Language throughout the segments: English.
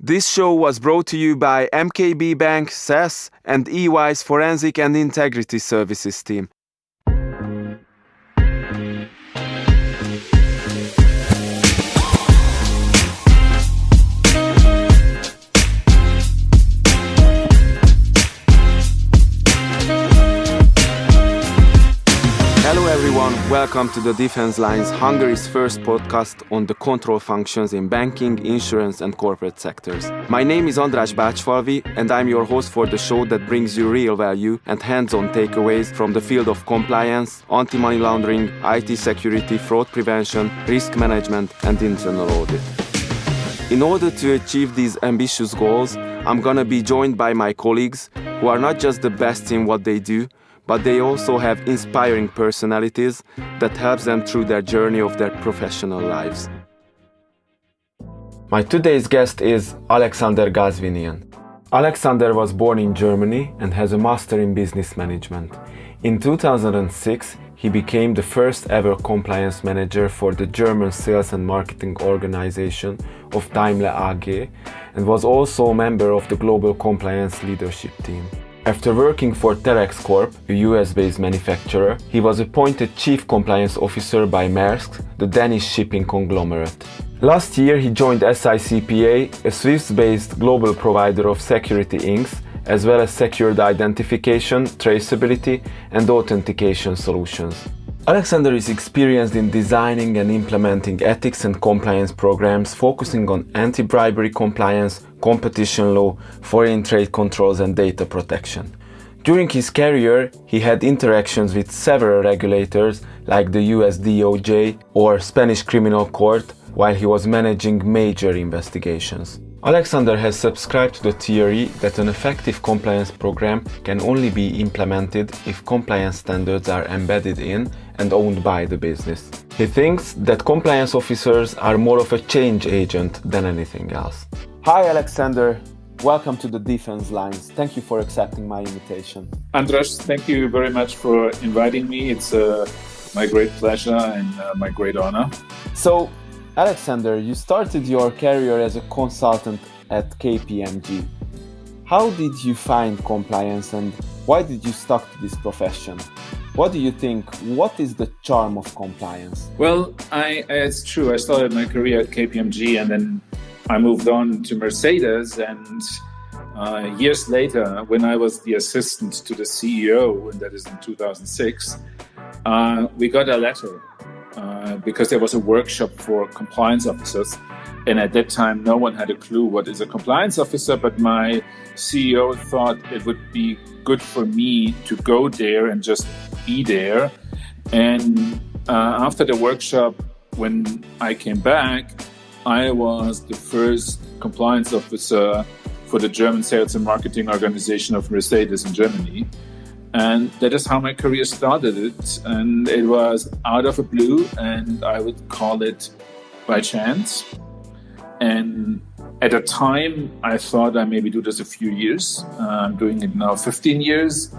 This show was brought to you by MKB Bank, SAS, and EY's Forensic and Integrity Services team. Hello everyone, welcome to the Defense Line's Hungary's first podcast on the control functions in banking, insurance and corporate sectors. My name is András Bácsfalvi and I'm your host for the show that brings you real value and hands-on takeaways from the field of compliance, anti-money laundering, IT security, fraud prevention, risk management and internal audit. In order to achieve these ambitious goals, I'm gonna be joined by my colleagues who are not just the best in what they do, but they also have inspiring personalities that helps them through their journey of their professional lives. My today's guest is Alexander Ghazvinian. Alexander was born in Germany and has a master in business management. In 2006, he became the first ever compliance manager for the German sales and marketing organization of Daimler AG and was also a member of the global compliance leadership team. After working for Terex Corp, a US-based manufacturer, he was appointed Chief Compliance Officer by Maersk, the Danish shipping conglomerate. Last year he joined SICPA, a Swiss-based global provider of security inks, as well as secured identification, traceability and authentication solutions. Alexander is experienced in designing and implementing ethics and compliance programs focusing on anti-bribery compliance, competition law, foreign trade controls and data protection. During his career, he had interactions with several regulators like the US DoJ or Spanish Criminal Court while he was managing major investigations. Alexander has subscribed to the theory that an effective compliance program can only be implemented if compliance standards are embedded in and owned by the business. He thinks that compliance officers are more of a change agent than anything else. Hi Alexander, welcome to the Defense Lines. Thank you for accepting my invitation. András, thank you very much for inviting me. It's my great pleasure and my great honor. So, Alexander, you started your career as a consultant at KPMG. How did you find compliance and why did you stuck to this profession? What do you think? What is the charm of compliance? Well, it's true. I started my career at KPMG and then I moved on to Mercedes, and years later, when I was the assistant to the CEO, and that is in 2006, we got a letter because there was a workshop for compliance officers. And at that time, no one had a clue what is a compliance officer, but my CEO thought it would be good for me to go there and just be there. And after the workshop, when I came back, I was the first compliance officer for the German sales and marketing organization of Mercedes in Germany. And that is how my career started. And it was out of the blue, and I would call it by chance. And at a time, I thought I maybe do this a few years. I'm doing it now 15 years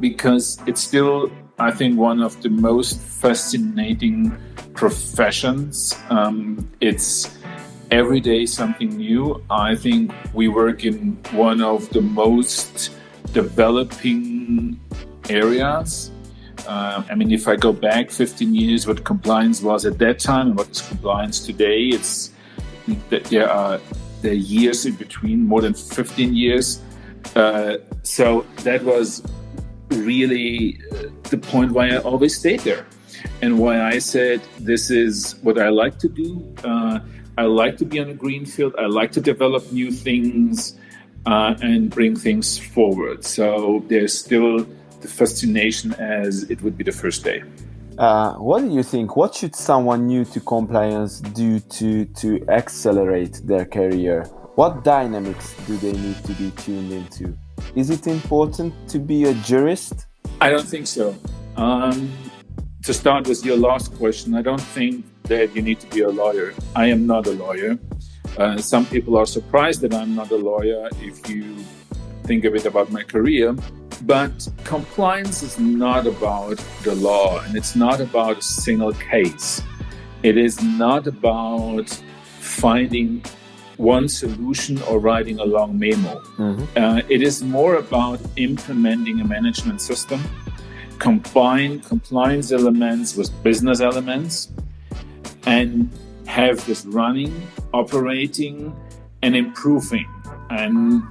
because it's still, I think, one of the most fascinating professions. It's every day something new. I think we work in one of the most developing areas. If I go back 15 years, what compliance was at that time and what is compliance today, there are years in between, more than 15 years. So that was really the point why I always stayed there and why I said, this is what I like to do. I like to be on a green field. I like to develop new things and bring things forward. So there's still the fascination as it would be the first day. What do you think? What should someone new to compliance do to accelerate their career? What dynamics do they need to be tuned into? Is it important to be a jurist? I don't think so. To start with your last question, I don't think that you need to be a lawyer. I am not a lawyer. Some people are surprised that I'm not a lawyer if you think a bit about my career. But compliance is not about the law, and it's not about a single case. It is not about finding one solution or writing a long memo. It is more about implementing a management system, combine compliance elements with business elements, and have this running, operating, and improving. And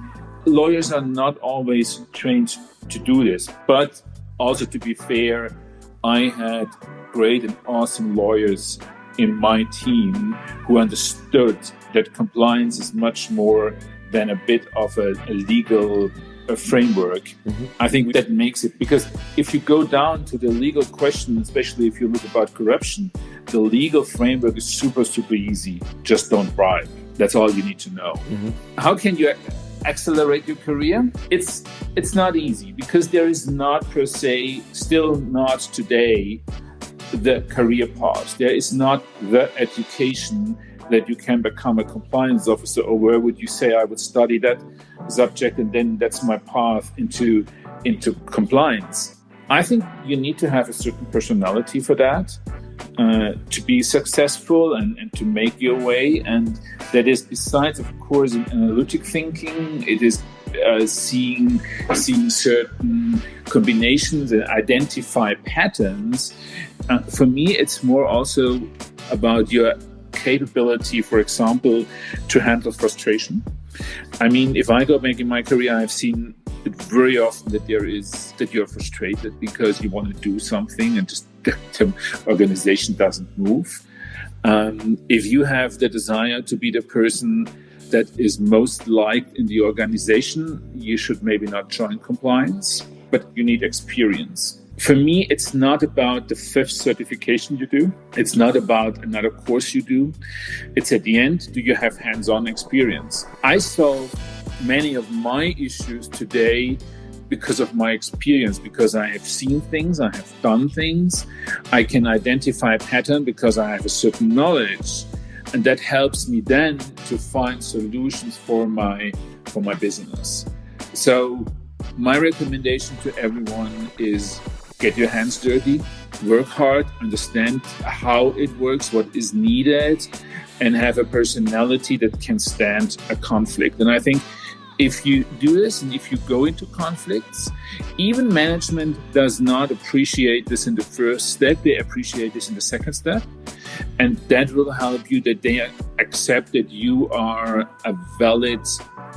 lawyers are not always trained to do this, but also, to be fair, I had great and awesome lawyers in my team who understood that compliance is much more than a bit of a legal framework. I think that makes it, because if you go down to the legal question, especially if you look about corruption, the legal framework is super, super easy. Just don't bribe. That's all you need to know. How can you accelerate your career? It's not easy, because there is not per se, still not today, the career path. There is not the education that you can become a compliance officer, or where would you say I would study that subject and then that's my path into compliance. I think you need to have a certain personality for that, to be successful and to make your way. And that is, besides, of course, in analytic thinking, it is seeing certain combinations and identify patterns. For me, it's more also about your capability, for example, to handle frustration. I mean, if I go back in my career, I've seen it very often that you're frustrated because you want to do something and just the organization doesn't move. If you have the desire to be the person that is most liked in the organization, you should maybe not join compliance, but you need experience. For me, it's not about the 5th certification you do. It's not about another course you do. It's at the end, do you have hands-on experience? I solve many of my issues today because of my experience, because I have seen things, I have done things. I can identify a pattern because I have a certain knowledge. And that helps me then to find solutions for my business. So my recommendation to everyone is get your hands dirty, work hard, understand how it works, what is needed, and have a personality that can stand a conflict. And I think if you do this and if you go into conflicts, even management does not appreciate this in the first step, they appreciate this in the second step. And that will help you, that they accept that you are a valid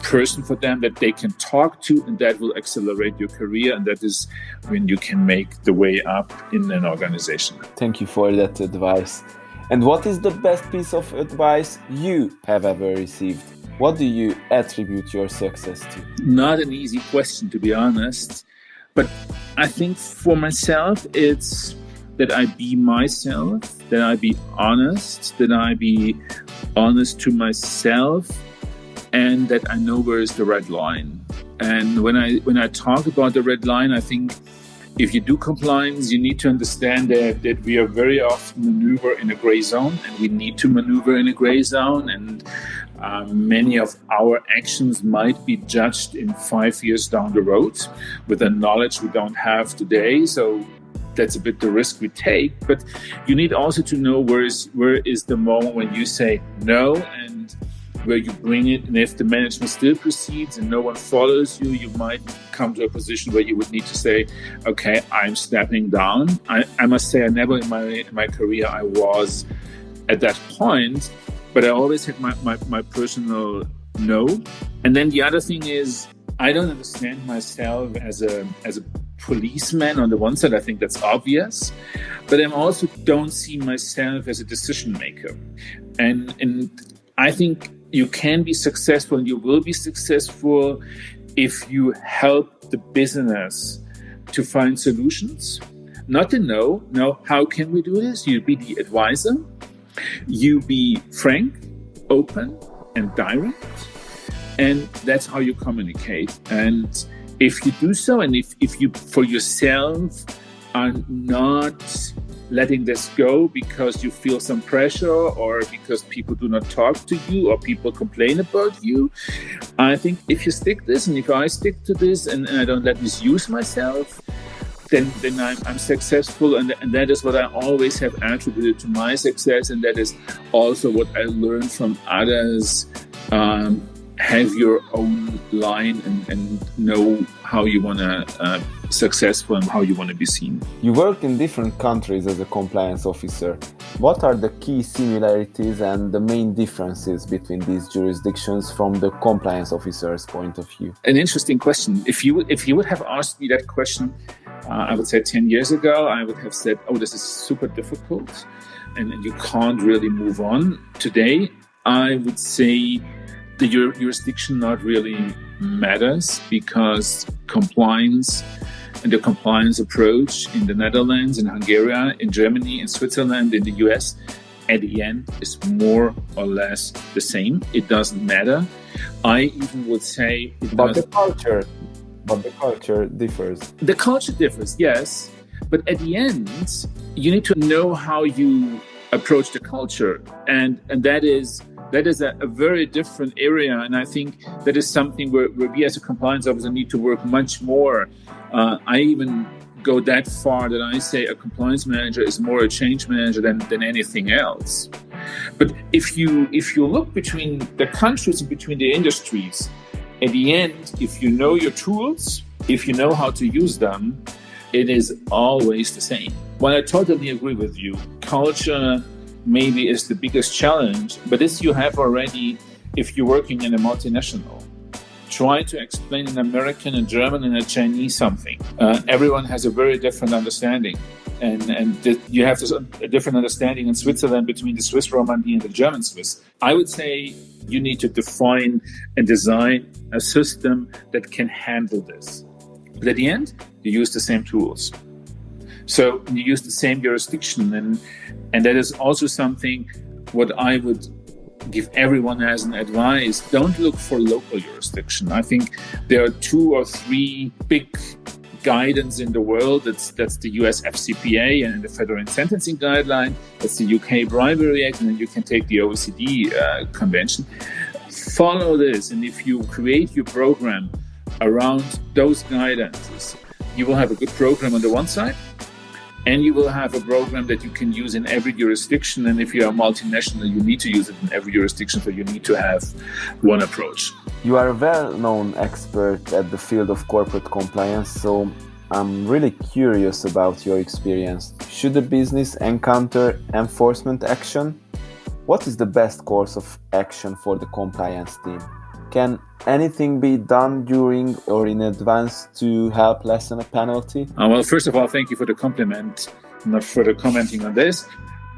person for them, that they can talk to, and that will accelerate your career. And that is when you can make the way up in an organization. Thank you for that advice. And what is the best piece of advice you have ever received? What do you attribute your success to? Not an easy question, to be honest. But I think for myself, it's that I be myself, that I be honest, that I be honest to myself, and that I know where is the red line. And when I talk about the red line, I think if you do compliance, you need to understand that we are very often maneuver in a gray zone, and we need to maneuver in a gray zone. And many of our actions might be judged in 5 years down the road with the knowledge we don't have today. So that's a bit the risk we take. But you need also to know where is the moment when you say no, and where you bring it. And if the management still proceeds and no one follows you, you might come to a position where you would need to say, okay, I'm stepping down. I must say, I never in my career I was at that point, but I always had my personal no. And then the other thing is, I don't understand myself as a policeman. On the one side, I think that's obvious, but I also don't see myself as a decision maker. And I think you can be successful and you will be successful if you help the business to find solutions. Not to know, how can we do this? You be the advisor. You be frank, open, and direct. And that's how you communicate. And if you do so, and if you, for yourself, are not letting this go because you feel some pressure or because people do not talk to you or people complain about you, I think if you stick this, and if I stick to this and I don't let misuse myself, then I'm successful. And that is what I always have attributed to my success. And that is also what I learned from others have your own line and know how you want to successful and how you want to be seen. You worked in different countries as a compliance officer. What are the key similarities and the main differences between these jurisdictions from the compliance officer's point of view? An interesting question. If you would have asked me that question, I would say 10 years ago, I would have said, oh, this is super difficult and you can't really move on. Today, I would say the jurisdiction not really matters, because compliance and the compliance approach in the Netherlands, in Hungary, in Germany, in Switzerland, in the US, at the end is more or less the same. It doesn't matter. I even would say the culture differs. The culture differs, yes. But at the end, you need to know how you approach the culture. And that is a very different area. And I think that is something where we as a compliance officer need to work much more. I even go that far that I say a compliance manager is more a change manager than anything else. But if you look between the countries and between the industries, at the end, if you know your tools, if you know how to use them, it is always the same. Well, I totally agree with you. Culture maybe is the biggest challenge, but this you have already if you're working in a multinational. Try to explain an American, a German, and a Chinese something. Everyone has a very different understanding. And you have a different understanding in Switzerland between the Swiss Romandie and the German Swiss. I would say you need to define and design a system that can handle this. But at the end, you use the same tools. So you use the same jurisdiction. And that is also something what I would give everyone as an advice. Don't look for local jurisdiction. I think there are 2 or 3 big guidance in the world. That's the US FCPA and the Federal Sentencing Guideline. That's the UK Bribery Act, and then you can take the OECD Convention. Follow this, and if you create your program around those guidances, you will have a good program on the one side, and you will have a program that you can use in every jurisdiction. And if you are multinational, you need to use it in every jurisdiction, so you need to have one approach. You are a well-known expert at the field of corporate compliance, so I'm really curious about your experience. Should a business encounter enforcement action? What is the best course of action for the compliance team? Can anything be done during or in advance to help lessen a penalty? Well, first of all, thank you for the compliment, not further commenting on this.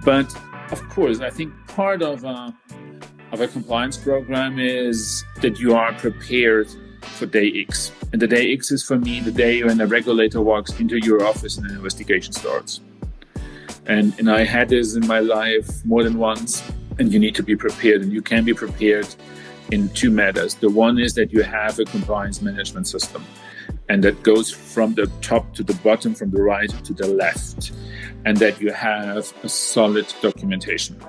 But of course, I think part of a compliance program is that you are prepared for day X. And the day X is for me the day when a regulator walks into your office and an investigation starts. And I had this in my life more than once, and you need to be prepared, and you can be prepared in 2 matters. The one is that you have a compliance management system, and that goes from the top to the bottom, from the right to the left, and that you have a solid documentation.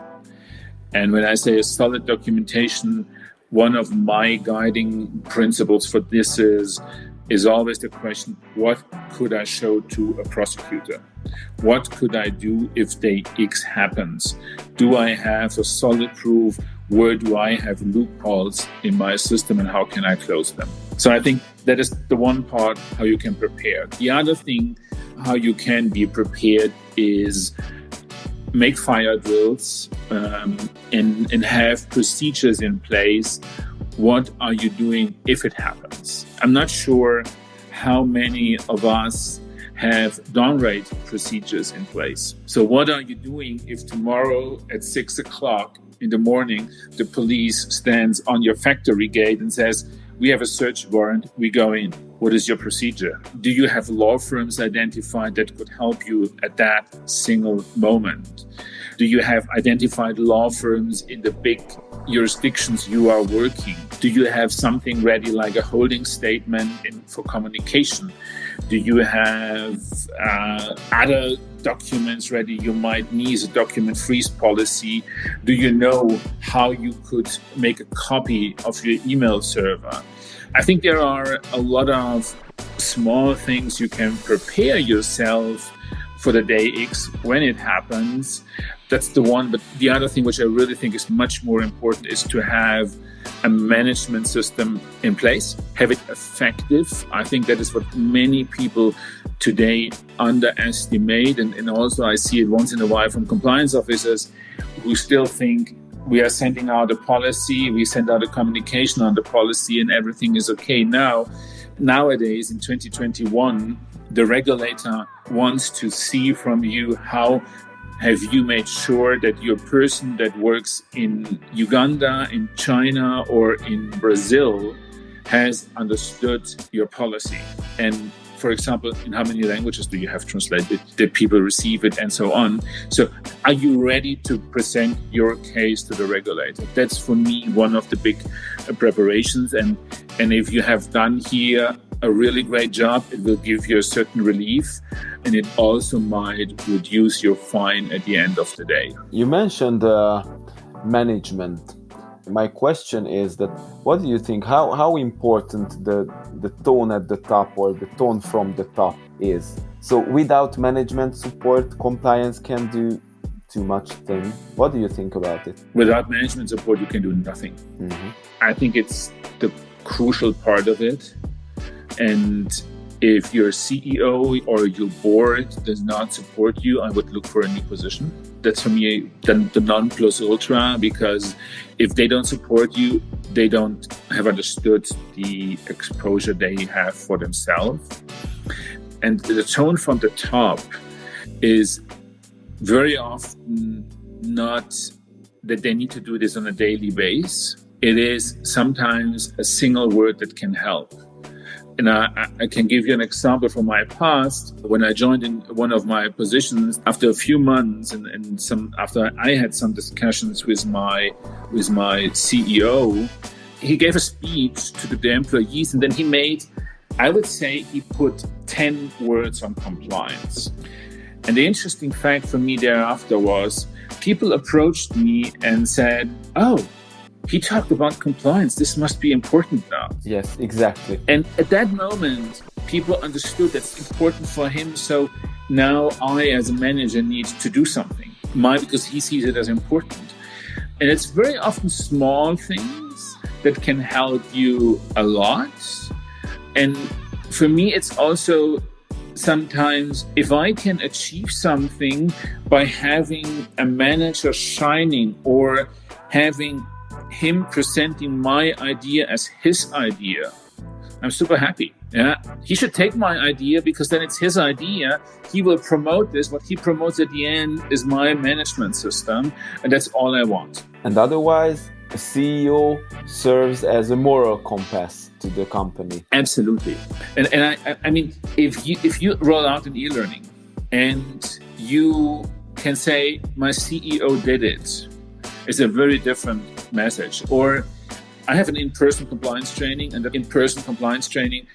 And when I say a solid documentation, one of my guiding principles for this is always the question, what could I show to a prosecutor? What could I do if day X happens? Do I have a solid proof? Where do I have loopholes in my system, and how can I close them? So I think that is the one part, how you can prepare. The other thing, how you can be prepared, is make fire drills and have procedures in place. What are you doing if it happens? I'm not sure how many of us have dawn raid procedures in place. So what are you doing if tomorrow at 6 o'clock in the morning, the police stands on your factory gate and says, we have a search warrant, we go in. What is your procedure? Do you have law firms identified that could help you at that single moment? Do you have identified law firms in the big jurisdictions you are working? Do you have something ready like a holding statement for communication? Do you have other documents ready you might need, a document freeze policy? Do you know how you could make a copy of your email server? I think there are a lot of small things you can prepare yourself for the day X when it happens. That's the one. But the other thing which I really think is much more important is to have a management system in place, have it effective. I think that is what many people today underestimate. And also I see it once in a while from compliance officers who still think we are sending out a policy, we send out a communication on the policy and everything is okay. Nowadays in 2021, the regulator wants to see from you how have you made sure that your person that works in Uganda, in China, or in Brazil has understood your policy? And for example, in how many languages do you have translated? Did people receive it and so on? So are you ready to present your case to the regulator? That's for me one of the big preparations. And if you have done here a really great job, it will give you a certain relief, and it also might reduce your fine at the end of the day. You mentioned management. My question is that what do you think, how important the tone at the top or the tone from the top is? So without management support, compliance can do too much thing. What do you think about it? Without management support, you can do nothing. Mm-hmm. I think it's the crucial part of it. And if your CEO or your board does not support you, I would look for a new position. That's for me the non plus ultra, because if they don't support you, they don't have understood the exposure they have for themselves. And the tone from the top is very often not that they need to do this on a daily basis. It is sometimes a single word that can help. And I can give you an example from my past. When I joined in one of my positions, after a few months and after I had some discussions with my CEO, he gave a speech to the employees, and then he put 10 words on compliance. And the interesting fact for me thereafter was people approached me and said, "Oh, he talked about compliance. This must be important now." Yes, exactly. And at that moment, people understood that's important for him. So now I, as a manager, need to do something. Because he sees it as important. And it's very often small things that can help you a lot. And for me, it's also sometimes if I can achieve something by having a manager shining or having him presenting my idea as his idea, I'm super happy. Yeah, he should take my idea because then it's his idea. He will promote this. What he promotes at the end is my management system, and that's all I want. And otherwise, a CEO serves as a moral compass to the company. Absolutely. And I mean, if you roll out an e-learning and you can say my CEO did it, it's a very different message. Or I have an in-person compliance training, and the in-person compliance training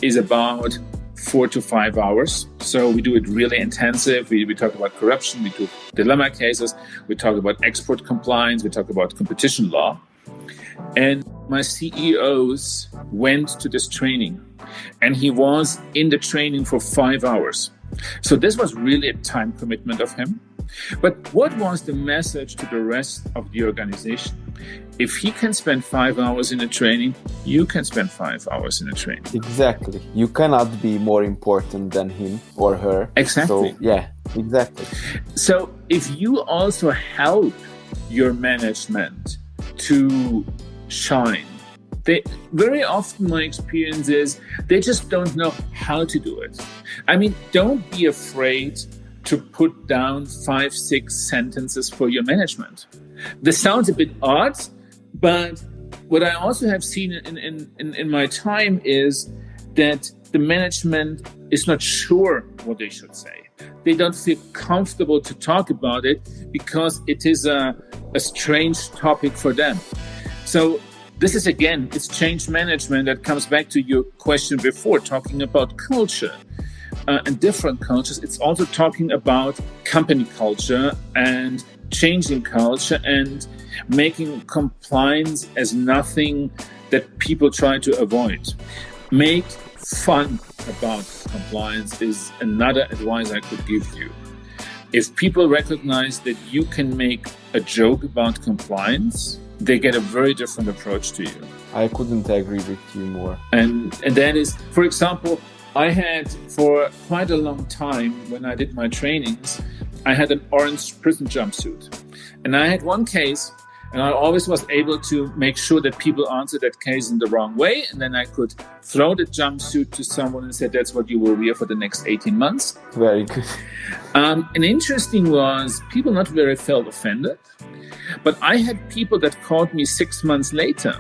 is about 4 to 5 hours. So we do it really intensive. We talk about corruption, we do dilemma cases, we talk about export compliance, we talk about competition law. And my CEOs went to this training, and he was in the training for 5 hours. So this was really a time commitment of him. But what was the message to the rest of the organization? If he can spend 5 hours in a training, you can spend 5 hours in a training. Exactly. You cannot be more important than him or her. Exactly. So, yeah, exactly. So if you also help your management to shine, very often my experience is they just don't know how to do it. I mean, don't be afraid to put down 5-6 sentences for your management. This sounds a bit odd, but what I also have seen in my time is that the management is not sure what they should say. They don't feel comfortable to talk about it because it is a strange topic for them. So this is, again, it's change management that comes back to your question before, talking about culture. And different cultures. It's also talking about company culture and changing culture and making compliance as nothing that people try to avoid. Make fun about compliance is another advice I could give you. If people recognize that you can make a joke about compliance, they get a very different approach to you. I couldn't agree with you more. And that is, for example, I had for quite a long time when I did my trainings, I had an orange prison jumpsuit. And I had one case, and I always was able to make sure that people answered that case in the wrong way. And then I could throw the jumpsuit to someone and say, that's what you will wear for the next 18 months. Very good. And interesting was, people not very felt offended. But I had people that called me 6 months later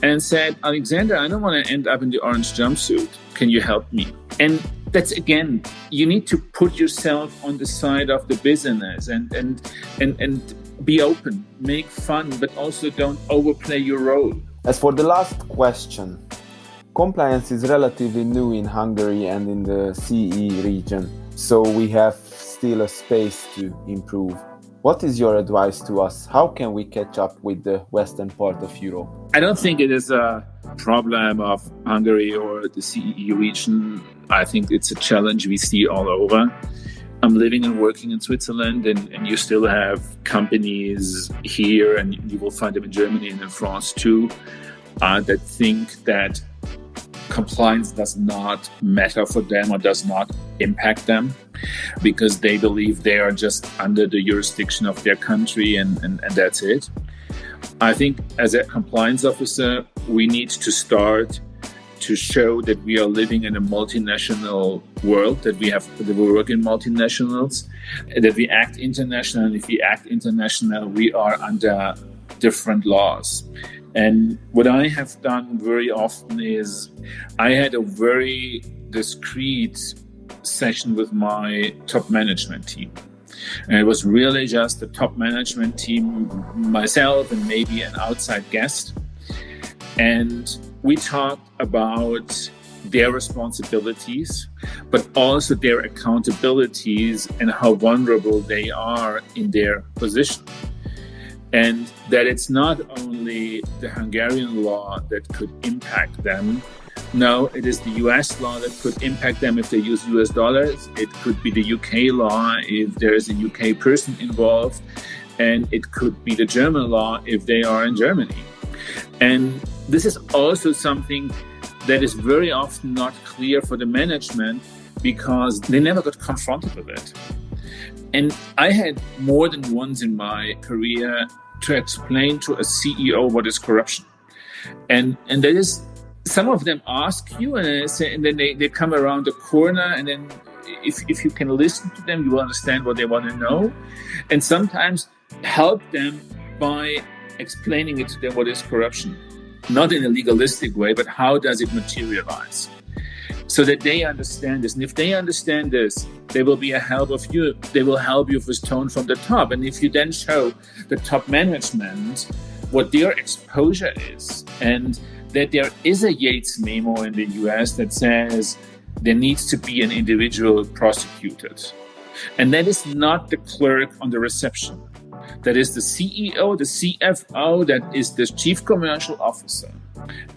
and said, Alexander, I don't want to end up in the orange jumpsuit. Can you help me? And that's, again, you need to put yourself on the side of the business and be open, make fun, but also don't overplay your role. As for the last question, compliance is relatively new in Hungary and in the CE region, so we have still a space to improve. What is your advice to us? How can we catch up with the western part of Europe? I don't think it is a problem of Hungary or the CE region. I think it's a challenge we see all over. I'm living and working in Switzerland, and you still have companies here, and you will find them in Germany and in France too, that think that compliance does not matter for them or does not impact them because they believe they are just under the jurisdiction of their country and that's it. I think as a compliance officer, we need to start to show that we are living in a multinational world, that we work in multinationals, that we act international. And if we act international, we are under different laws. And what I have done very often is I had a very discreet session with my top management team. And it was really just the top management team, myself, and maybe an outside guest. And we talked about their responsibilities, but also their accountabilities and how vulnerable they are in their position. And that it's not only the Hungarian law that could impact them. No, it is the US law that could impact them if they use US dollars. It could be the UK law if there is a UK person involved. And it could be the German law if they are in Germany. And this is also something that is very often not clear for the management because they never got confronted with it. And I had more than once in my career to explain to a CEO what is corruption. And that is, some of them ask you and then they come around the corner, and then if you can listen to them, you will understand what they want to know. And sometimes help them by explaining it to them what is corruption. Not in a legalistic way, but how does it materialize? So that they understand this. And if they understand this, they will be a help of you. They will help you with tone from the top. And if you then show the top management what their exposure is, and that there is a Yates memo in the US that says there needs to be an individual prosecuted. And that is not the clerk on the reception. That is the CEO, the CFO, that is the chief commercial officer.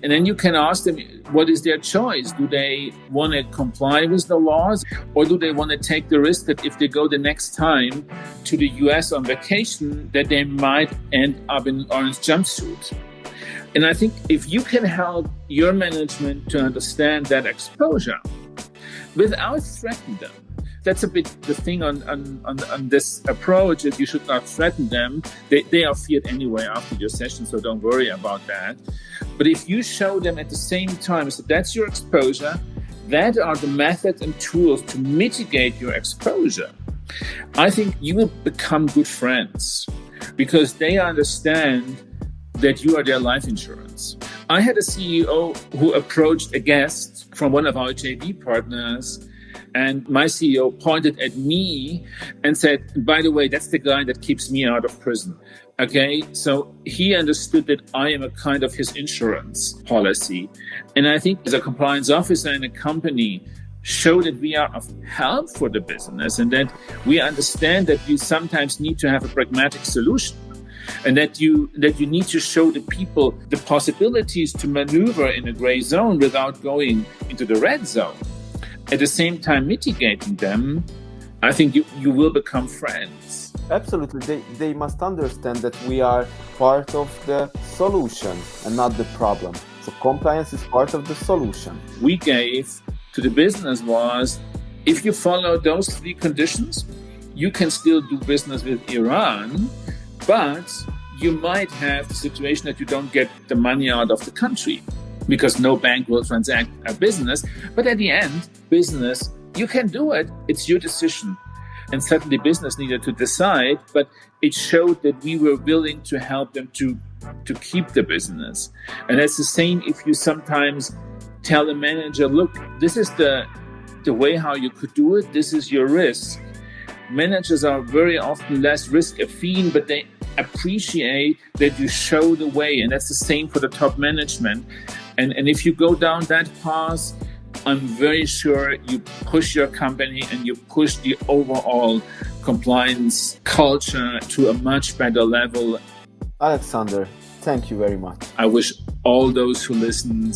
And then you can ask them, what is their choice? Do they want to comply with the laws, or do they want to take the risk that if they go the next time to the US on vacation, that they might end up in an orange jumpsuit? And I think if you can help your management to understand that exposure without threatening them, that's a bit the thing on this approach, that you should not threaten them. They are feared anyway after your session, so don't worry about that. But if you show them at the same time, so that's your exposure, that are the methods and tools to mitigate your exposure, I think you will become good friends because they understand that you are their life insurance. I had a CEO who approached a guest from one of our JV partners, and my CEO pointed at me and said, by the way, that's the guy that keeps me out of prison. Okay, so he understood that I am a kind of his insurance policy. And I think as a compliance officer in a company, show that we are of help for the business and that we understand that you sometimes need to have a pragmatic solution. And that you need to show the people the possibilities to maneuver in a gray zone without going into the red zone. At the same time, mitigating them, I think you will become friends. Absolutely. They must understand that we are part of the solution and not the problem. So compliance is part of the solution. We gave to the business was, if you follow those 3 conditions, you can still do business with Iran, but you might have the situation that you don't get the money out of the country because no bank will transact a business. But at the end, business, you can do it. It's your decision. And suddenly business needed to decide, but it showed that we were willing to help them to keep the business. And that's the same if you sometimes tell a manager, look, this is the way how you could do it. This is your risk. Managers are very often less risk-affine, but they appreciate that you show the way. And that's the same for the top management. And if you go down that path, I'm very sure you push your company and you push the overall compliance culture to a much better level. Alexander, thank you very much. I wish all those who listen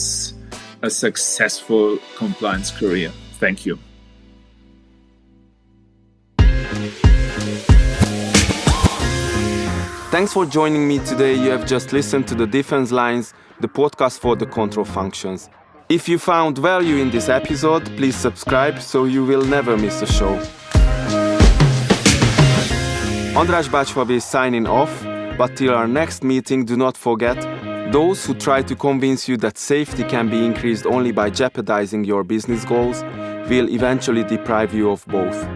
a successful compliance career. Thank you. Thanks for joining me today. You have just listened to the Defense Lines, the podcast for the control functions. If you found value in this episode, please subscribe so you will never miss a show. András Bácsfavé is signing off, but till our next meeting, do not forget, those who try to convince you that safety can be increased only by jeopardizing your business goals will eventually deprive you of both.